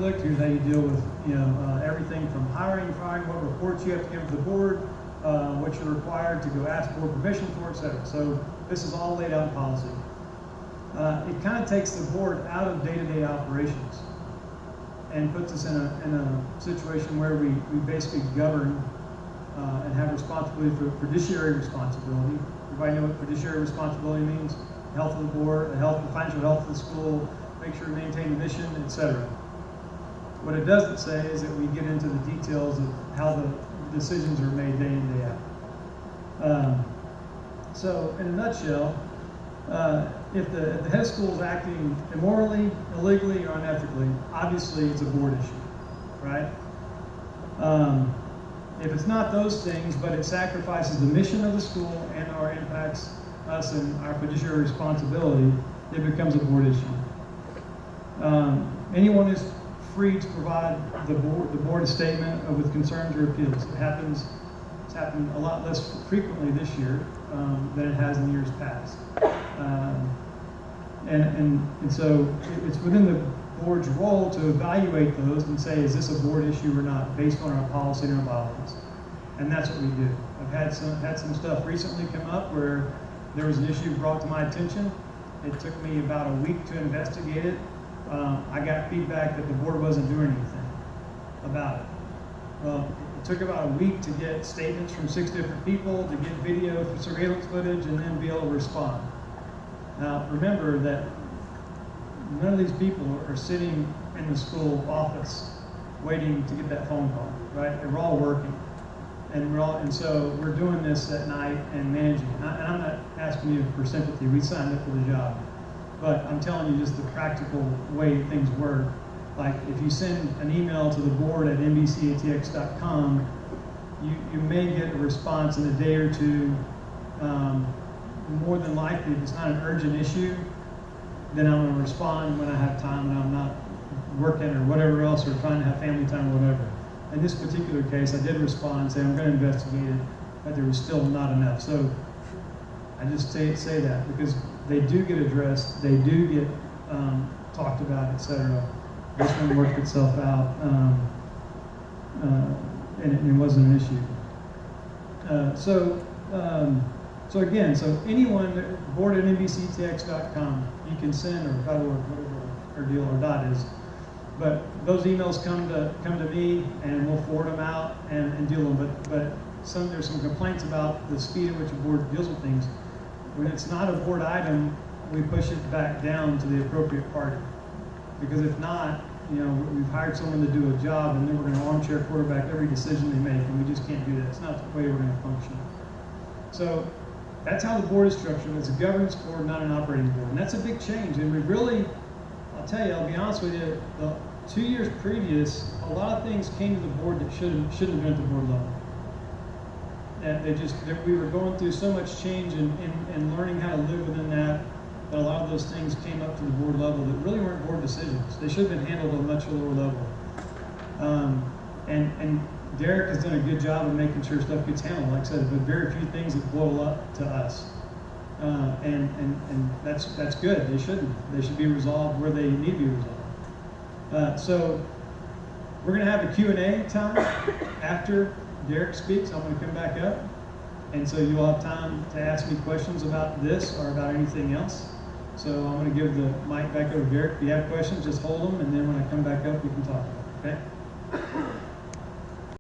conflict, here's how you deal with everything from hiring, firing, what reports you have to give to the board, what you're required to go ask board permission for, etc. So this is all laid out in policy. It kind of takes the board out of day-to-day operations and puts us in a situation where we basically govern and have responsibility for fiduciary responsibility. Everybody know what fiduciary responsibility means? The health of the board, the financial health of the school, make sure we maintain the mission, etc. What it doesn't say is that we get into the details of how the decisions are made day in, day out. So in a nutshell, if the head of school is acting immorally, illegally, or unethically, obviously it's a board issue, right? If it's not those things, but it sacrifices the mission of the school and or impacts us and our fiduciary responsibility, it becomes a board issue. Anyone is free to provide the board a statement with concerns or appeals. It's happened a lot less frequently this year than it has in years past. And so it's within the board's role to evaluate those and say, is this a board issue or not, based on our policy and our bylaws. And that's what we do. I've had some stuff recently come up where there was an issue brought to my attention. It took me about a week to investigate it. I got feedback that the board wasn't doing anything about it. Well, it took about a week to get statements from 6 different people, to get video surveillance footage, and then be able to respond. Now, remember that none of these people are sitting in the school office waiting to get that phone call, right? They're all working. And so we're doing this at night and managing it. And I'm not asking you for sympathy. We signed up for the job. But I'm telling you just the practical way things work. Like if you send an email to the board at nbcatx.com, you may get a response in a day or two. More than likely, if it's not an urgent issue, then I'm going to respond when I have time and I'm not working or whatever else, or trying to have family time or whatever. In this particular case, I did respond and say I'm going to investigate it, but there was still not enough. So I just say that because they do get addressed, they do get talked about, etc. This one worked itself out, and it wasn't an issue. So again, anyone, board at nbctx.com, you can send, or whatever our deal or dot is. But those emails come to me, and we'll forward them out and deal with them. But there's some complaints about the speed at which a board deals with things. When it's not a board item, we push it back down to the appropriate party. Because if not, we've hired someone to do a job, and then we're going to armchair quarterback every decision they make, and we just can't do that. It's not the way we're going to function. So that's how the board is structured. It's a governance board, not an operating board. And that's a big change. And we really, I'll be honest with you, the 2 years previous, a lot of things came to the board that shouldn't have been at the board level. And we were going through so much change and learning how to live within that a lot of those things came up to the board level that really weren't board decisions. They should have been handled at a much lower level. And Derek has done a good job of making sure stuff gets handled, like I said, but very few things that blow up to us. And that's good. They shouldn't. They should be resolved where they need to be resolved. So we're going to have a Q&A time after Derek speaks. I'm going to come back up. And so you'll have time to ask me questions about this or about anything else. So I'm going to give the mic back over to Derek. If you have questions, just hold them, and then when I come back up, we can talk about it, okay?